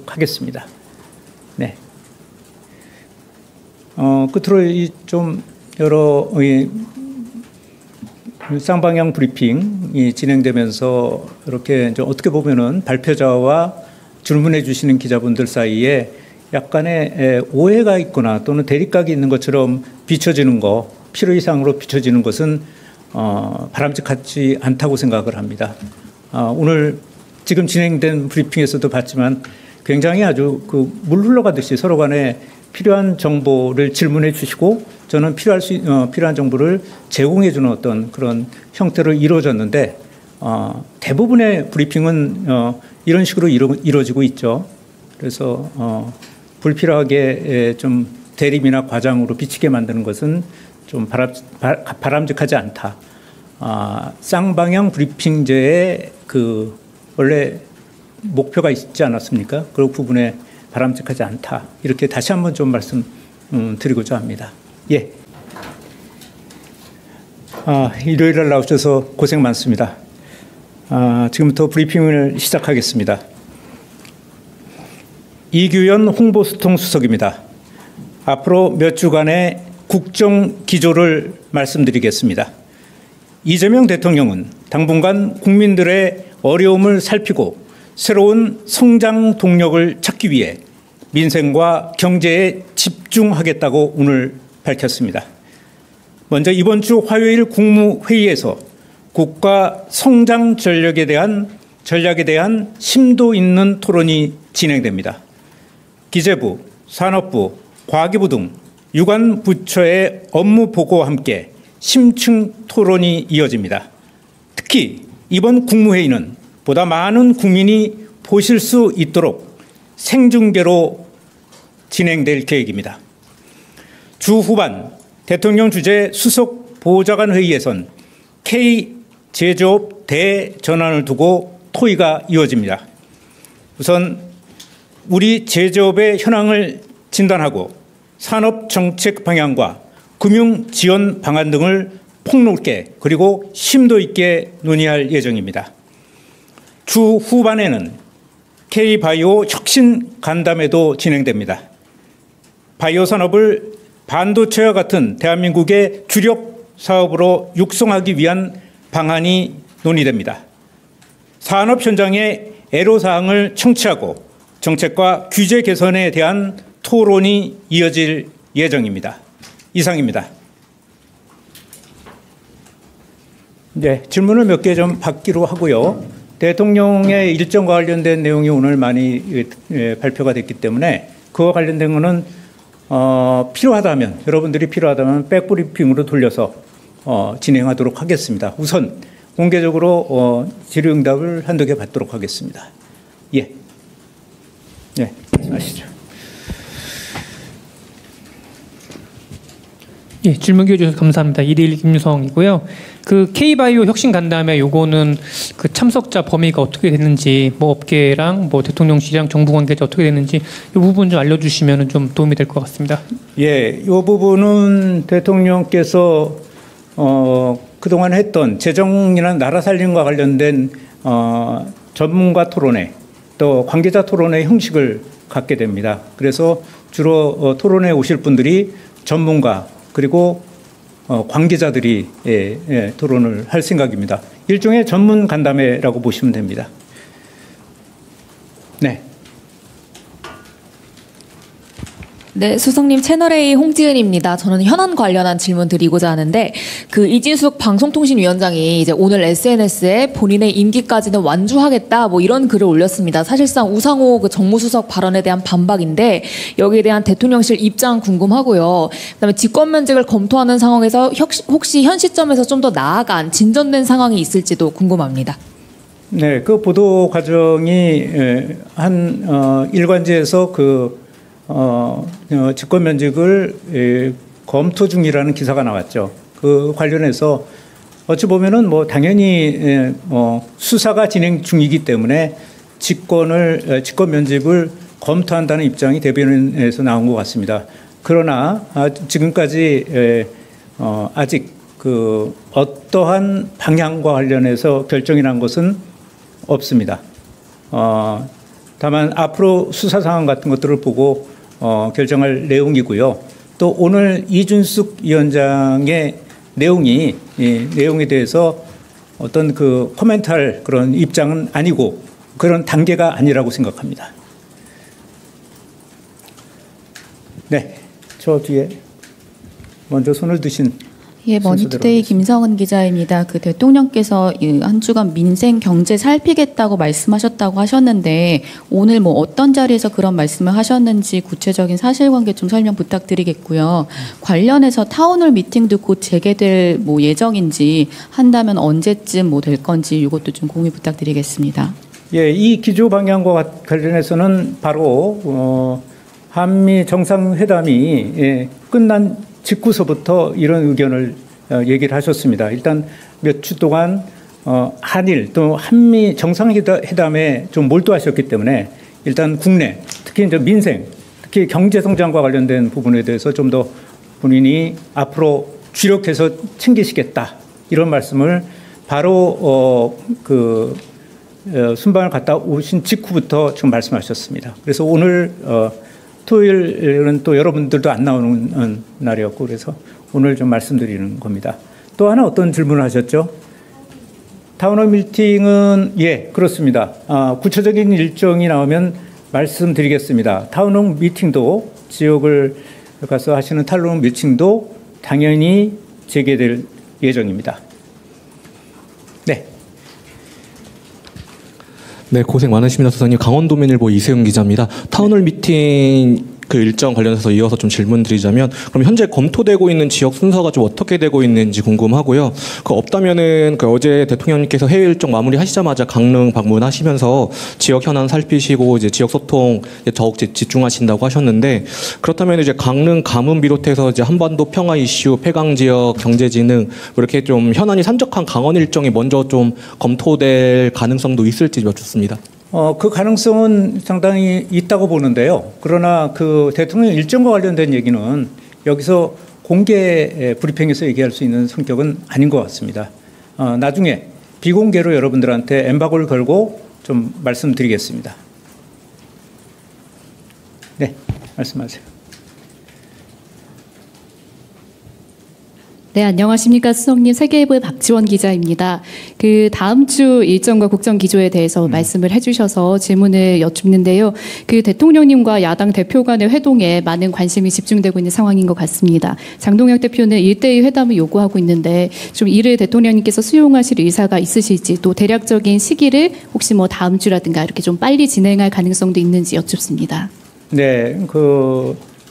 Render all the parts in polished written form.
하겠습니다. 네. 끝으로 좀 여러 쌍방향 브리핑이 진행되면서 이렇게 이제 어떻게 보면은 발표자와 질문해 주시는 기자분들 사이에 약간의 오해가 있거나 또는 대립각이 있는 것처럼 비춰지는 거, 필요 이상으로 비춰지는 것은 바람직하지 않다고 생각을 합니다. 오늘 지금 진행된 브리핑에서도 봤지만 굉장히 아주 물 흘러가듯이 서로 간에 필요한 정보를 질문해 주시고 저는 필요한 정보를 제공해 주는 어떤 그런 형태로 이루어졌는데 대부분의 브리핑은 이런 식으로 이루어지고 있죠. 그래서 불필요하게 좀 대립이나 과장으로 비치게 만드는 것은 좀 바람직하지 않다. 쌍방향 브리핑제의 원래 목표가 있지 않았습니까? 그 부분에 바람직하지 않다. 이렇게 다시 한번 좀 말씀드리고자 합니다. 예. 일요일 날 나오셔서 고생 많습니다. 지금부터 브리핑을 시작하겠습니다. 이규현 홍보수통 수석입니다. 앞으로 몇 주간의 국정 기조를 말씀드리겠습니다. 이재명 대통령은 당분간 국민들의 어려움을 살피고 새로운 성장 동력을 찾기 위해 민생과 경제에 집중하겠다고 오늘 밝혔습니다. 먼저 이번 주 화요일 국무회의에서 국가 성장 전략에 대한 심도 있는 토론이 진행됩니다. 기재부, 산업부, 과기부 등 유관 부처의 업무 보고와 함께 심층 토론이 이어집니다. 특히 이번 국무회의는 보다 많은 국민이 보실 수 있도록 생중계로 진행될 계획입니다. 주 후반 대통령 주재 수석 보좌관 회의에선 K 제조업 대전환을 두고 토의가 이어집니다. 우선 우리 제조업의 현황을 진단하고 산업 정책 방향과 금융 지원 방안 등을 폭넓게 그리고 심도 있게 논의할 예정입니다. 주 후반에는 K바이오 혁신 간담회도 진행됩니다. 바이오 산업을 반도체와 같은 대한민국의 주력 사업으로 육성하기 위한 방안이 논의됩니다. 산업 현장의 애로사항을 청취하고 정책과 규제 개선에 대한 토론이 이어질 예정입니다. 이상입니다. 네, 질문을 몇 개 좀 받기로 하고요. 대통령의 일정과 관련된 내용이 오늘 많이 발표가 됐기 때문에 그와 관련된 것은 필요하다면 여러분들이 필요하다면 백브리핑으로 돌려서 진행하도록 하겠습니다. 우선 공개적으로 질의응답을 한두 개 받도록 하겠습니다. 예, 네, 말씀하시죠. 예, 질문 기회 주셔서 감사합니다. 2대1 김유성이고요. K바이오 혁신 간담회 요거는 참석자 범위가 어떻게 됐는지, 업계랑 대통령실이랑 정부 관계자 어떻게 됐는지 이 부분 좀 알려주시면 좀 도움이 될 것 같습니다. 예, 이 부분은 대통령께서 그동안 했던 재정이나 나라 살림과 관련된 전문가 토론회 또 관계자 토론회 형식을 갖게 됩니다. 그래서 주로 토론에 오실 분들이 전문가 그리고 관계자들이 토론을 할 생각입니다. 일종의 전문 간담회라고 보시면 됩니다. 네. 네, 수석님 채널A 홍지은입니다. 저는 현안 관련한 질문 드리고자 하는데 이진숙 방송통신위원장이 이제 오늘 SNS에 본인의 임기까지는 완주하겠다 이런 글을 올렸습니다. 사실상 우상호 정무수석 발언에 대한 반박인데 여기에 대한 대통령실 입장 궁금하고요. 그다음에 직권면직을 검토하는 상황에서 혹시 현 시점에서 좀 더 나아간 진전된 상황이 있을지도 궁금합니다. 네, 그 보도 과정이 한 일관지에서 직권면직을 검토 중이라는 기사가 나왔죠. 그 관련해서 어찌 보면은 당연히 수사가 진행 중이기 때문에 직권면직을 검토한다는 입장이 대변인에서 나온 것 같습니다. 그러나 지금까지 아직 어떠한 방향과 관련해서 결정이 난 것은 없습니다. 다만 앞으로 수사 상황 같은 것들을 보고 결정할 내용이고요. 또 오늘 이준숙 위원장의 내용에 대해서 어떤 그 코멘트할 그런 입장은 아니고 그런 단계가 아니라고 생각합니다. 네, 저 뒤에 먼저 손을 드신. 예, 머니투데이 김성은 기자입니다. 그 대통령께서 한 주간 민생 경제 살피겠다고 말씀하셨다고 하셨는데 오늘 뭐 어떤 자리에서 그런 말씀을 하셨는지 구체적인 사실관계 좀 설명 부탁드리겠고요. 관련해서 타운홀 미팅도 곧 재개될 뭐 예정인지 한다면 언제쯤 뭐 될 건지 이것도 좀 공유 부탁드리겠습니다. 예, 이 기조 방향과 관련해서는 바로 한미 정상회담이 끝난 직후서부터 이런 의견을 얘기를 하셨습니다. 일단 몇 주 동안 한일 또 한미 정상회담에 좀 몰두하셨기 때문에 일단 국내 특히 이제 민생 특히 경제 성장과 관련된 부분에 대해서 좀 더 본인이 앞으로 주력해서 챙기시겠다 이런 말씀을 바로 순방을 갔다 오신 직후부터 지금 말씀하셨습니다. 그래서 오늘 토요일은 또 여러분들도 안 나오는 날이었고 그래서 오늘 좀 말씀드리는 겁니다. 또 하나 어떤 질문을 하셨죠? 타운홀 미팅은 예, 그렇습니다. 구체적인 일정이 나오면 말씀드리겠습니다. 타운홀 미팅도 지역을 가서 하시는 타운홀 미팅도 당연히 재개될 예정입니다. 네. 네, 고생 많으십니다, 소장님. 강원도민일보 이세영 기자입니다. 타운홀 미팅 그 일정 관련해서 이어서 좀 질문드리자면, 그럼 현재 검토되고 있는 지역 순서가 좀 어떻게 되고 있는지 궁금하고요. 그 없다면은 그 어제 대통령님께서 해외 일정 마무리하시자마자 강릉 방문하시면서 지역 현안 살피시고 이제 지역 소통 더욱 집중하신다고 하셨는데, 그렇다면 이제 강릉 가문 비롯해서 이제 한반도 평화 이슈, 폐강 지역 경제진흥 이렇게 좀 현안이 산적한 강원 일정이 먼저 좀 검토될 가능성도 있을지 여쭙습니다. 그 가능성은 상당히 있다고 보는데요. 그러나 그 대통령 일정과 관련된 얘기는 여기서 공개 브리핑에서 얘기할 수 있는 성격은 아닌 것 같습니다. 나중에 비공개로 여러분들한테 엠바고를 걸고 좀 말씀드리겠습니다. 네, 말씀하세요. 네, 안녕하십니까. 수석님, 세계일보의 박지원 기자입니다. 그 다음 주 일정과 국정 기조에 대해서 말씀을 해주셔서 질문을 여쭙는데요. 그 대통령님과 야당 대표 간의 회동에 많은 관심이 집중되고 있는 상황인 것 같습니다. 장동혁 대표는 1대1 회담을 요구하고 있는데 좀 이를 대통령님께서 수용하실 의사가 있으실지, 또 대략적인 시기를 혹시 뭐 다음 주라든가 이렇게 좀 빨리 진행할 가능성도 있는지 여쭙습니다. 네,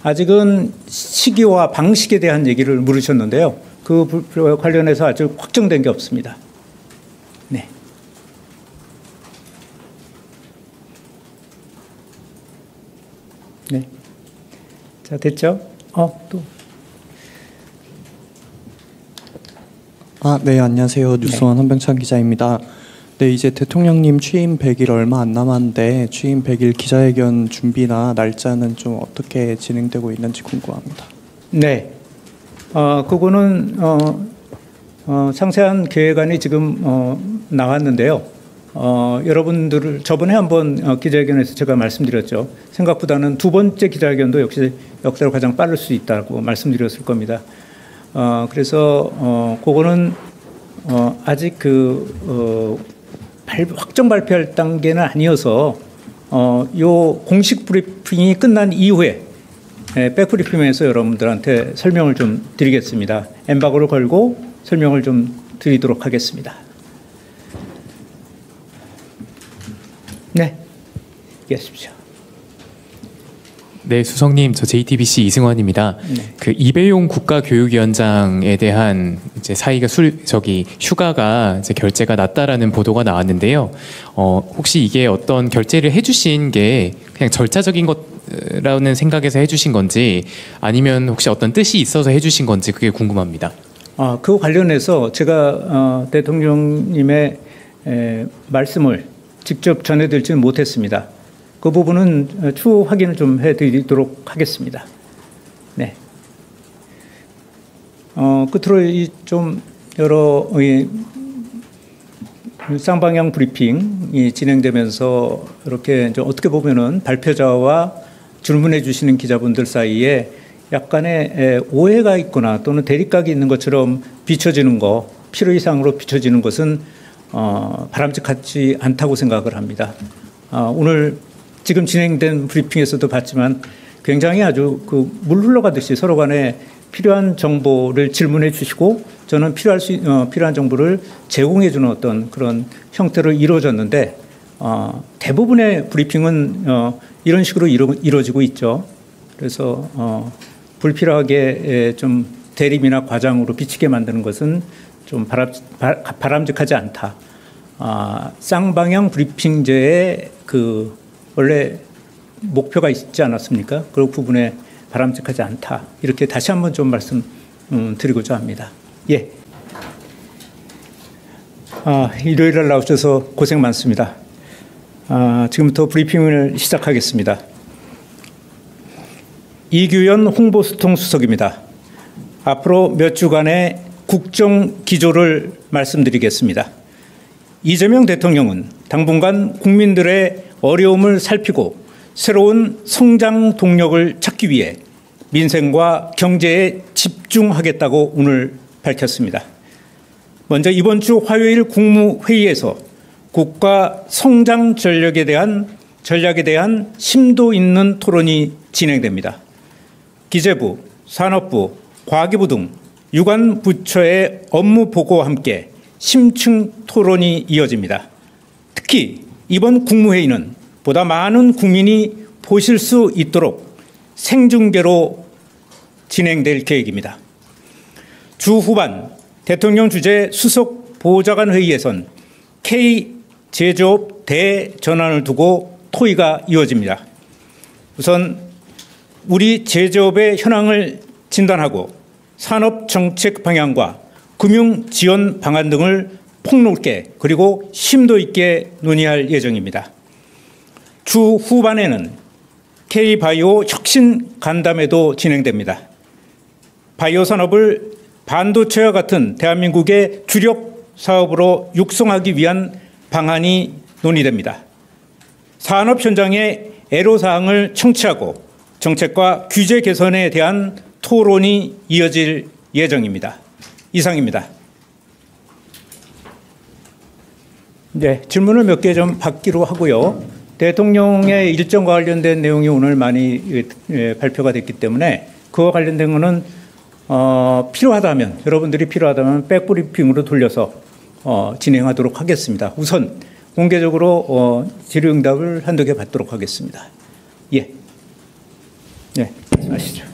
아직은 시기와 방식에 대한 얘기를 물으셨는데요. 그 관련해서 아직 확정된 게 없습니다. 네. 네. 자, 됐죠? 또. 네, 안녕하세요. 뉴스원 한병찬 기자입니다. 네, 이제 대통령님 취임 100일 얼마 안 남았는데 취임 100일 기자회견 준비나 날짜는 좀 어떻게 진행되고 있는지 궁금합니다. 네. 그거는 상세한 계획안이 지금 나왔는데요. 여러분들을 저번에 한번 기자회견에서 제가 말씀드렸죠. 생각보다는 두 번째 기자회견도 역시 역사로 가장 빠를 수 있다고 말씀드렸을 겁니다. 그래서 그거는 아직 확정 발표할 단계는 아니어서 요 공식 브리핑이 끝난 이후에 백브리핑에서 여러분들한테 설명을 좀 드리겠습니다. 엠바고를 걸고 설명을 좀 드리도록 하겠습니다. 네, 얘기하십시오. 네, 수석님, 저 JTBC 이승환입니다. 네. 그 이배용 국가교육위원장에 대한 이제 사이가 휴가가 이제 결재가 났다라는 보도가 나왔는데요. 혹시 이게 어떤 결재를 해주신 게 그냥 절차적인 것라는 생각에서 해주신 건지, 아니면 혹시 어떤 뜻이 있어서 해주신 건지 그게 궁금합니다. 그 관련해서 제가 대통령님의 말씀을 직접 전해드리지는 못했습니다. 그 부분은 추후 확인을 좀 해드리도록 하겠습니다. 네. 끝으로 좀 여러 쌍방향 브리핑이 진행되면서 이렇게 이제 어떻게 보면은 발표자와 질문해 주시는 기자분들 사이에 약간의 오해가 있거나 또는 대립각이 있는 것처럼 비춰지는 거, 필요 이상으로 비춰지는 것은 바람직하지 않다고 생각을 합니다. 오늘 지금 진행된 브리핑에서도 봤지만 굉장히 아주 그 물 흘러가듯이 서로 간에 필요한 정보를 질문해 주시고 저는 필요한 정보를 제공해 주는 어떤 그런 형태로 이루어졌는데 대부분의 브리핑은 이런 식으로 이루어지고 있죠. 그래서 불필요하게 좀 대립이나 과장으로 비치게 만드는 것은 좀 바람직하지 않다. 쌍방향 브리핑제의 그 원래 목표가 있지 않았습니까? 그 부분에 바람직하지 않다. 이렇게 다시 한번 좀 말씀 드리고자 합니다. 예. 일요일날 나오셔서 고생 많습니다. 지금부터 브리핑을 시작하겠습니다. 이규현 홍보수통 수석입니다. 앞으로 몇 주간의 국정 기조를 말씀드리겠습니다. 이재명 대통령은 당분간 국민들의 어려움을 살피고 새로운 성장 동력을 찾기 위해 민생과 경제에 집중하겠다고 오늘 밝혔습니다. 먼저 이번 주 화요일 국무회의에서 국가 성장 전략에 대한 심도 있는 토론이 진행됩니다. 기재부, 산업부, 과기부 등 유관 부처의 업무 보고와 함께 심층 토론이 이어집니다. 특히 이번 국무회의는 보다 많은 국민이 보실 수 있도록 생중계로 진행될 계획입니다. 주 후반 대통령 주재 수석 보좌관 회의에선 K 제조업 대전환을 두고 토의가 이어집니다. 우선 우리 제조업의 현황을 진단하고 산업 정책 방향과 금융 지원 방안 등을 폭넓게 그리고 심도 있게 논의할 예정입니다. 주 후반에는 K바이오 혁신 간담회도 진행됩니다. 바이오 산업을 반도체와 같은 대한민국의 주력 사업으로 육성하기 위한 방안이 논의됩니다. 산업 현장의 애로사항을 청취하고 정책과 규제 개선에 대한 토론이 이어질 예정입니다. 이상입니다. 네, 질문을 몇 개 좀 받기로 하고요. 대통령의 일정과 관련된 내용이 오늘 많이 발표가 됐기 때문에 그와 관련된 것은 필요하다면 여러분들이 필요하다면 백브리핑으로 돌려서 진행하도록 하겠습니다. 우선 공개적으로 질의응답을 한두 개 받도록 하겠습니다. 예, 네, 말씀하시죠.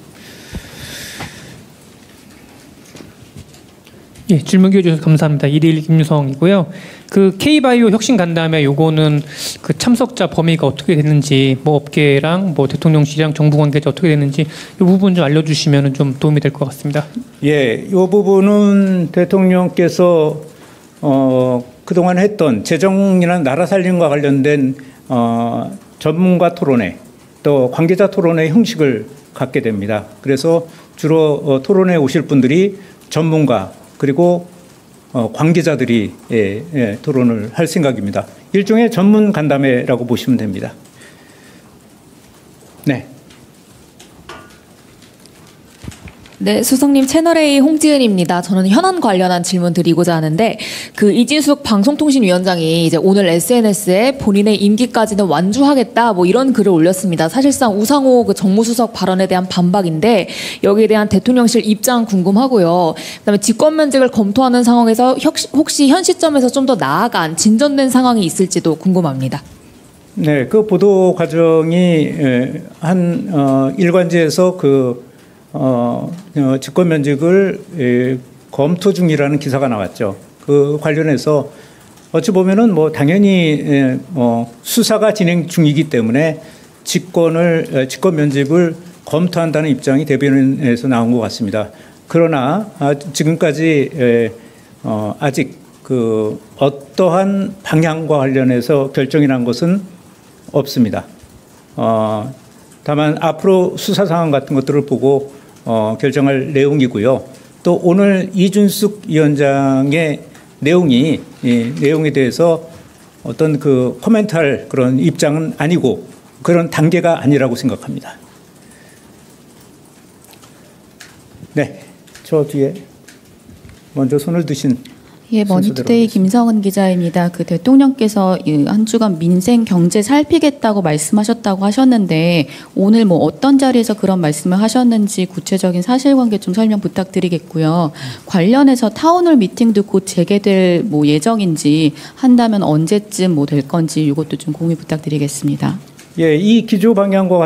예, 질문 기회 주셔서 감사합니다. 1일 김유성이고요. 그 K바이오 혁신 간담회 요거는 그 참석자 범위가 어떻게 됐는지, 뭐 업계랑 뭐 대통령실이랑 정부 관계자 어떻게 됐는지 이 부분 좀 알려주시면 좀 도움이 될 것 같습니다. 예, 이 부분은 대통령께서 그동안 했던 재정이나 나라 살림과 관련된 전문가 토론회 또 관계자 토론회 형식을 갖게 됩니다. 그래서 주로 토론에 오실 분들이 전문가 그리고 관계자들이 토론을 할 생각입니다. 일종의 전문 간담회라고 보시면 됩니다. 네. 네, 수석님 채널A 홍지은입니다. 저는 현안 관련한 질문 드리고자 하는데 그 이진숙 방송통신위원장이 이제 오늘 SNS에 본인의 임기까지는 완주하겠다 뭐 이런 글을 올렸습니다. 사실상 우상호 그 정무수석 발언에 대한 반박인데 여기에 대한 대통령실 입장 궁금하고요. 그다음에 직권면직을 검토하는 상황에서 혹시 현 시점에서 좀 더 나아간 진전된 상황이 있을지도 궁금합니다. 네, 그 보도 과정이 한 일간지에서 직권면직을 검토 중이라는 기사가 나왔죠. 그 관련해서 어찌 보면은 뭐 당연히 수사가 진행 중이기 때문에 직권면직을 검토한다는 입장이 대변인에서 나온 것 같습니다. 그러나 지금까지 아직 그 어떠한 방향과 관련해서 결정이 난 것은 없습니다. 다만 앞으로 수사 상황 같은 것들을 보고 결정할 내용이고요. 또 오늘 이준숙 위원장의 내용이 내용에 대해서 어떤 그 코멘트할 그런 입장은 아니고 그런 단계가 아니라고 생각합니다. 네, 저 뒤에 먼저 손을 드신. 예, 머니투데이 김성은 기자입니다. 그 대통령께서 한 주간 민생 경제 살피겠다고 말씀하셨다고 하셨는데 오늘 뭐 어떤 자리에서 그런 말씀을 하셨는지 구체적인 사실관계 좀 설명 부탁드리겠고요. 관련해서 타운홀 미팅도 곧 재개될 뭐 예정인지 한다면 언제쯤 뭐 될 건지 이것도 좀 공유 부탁드리겠습니다. 예, 이 기조 방향과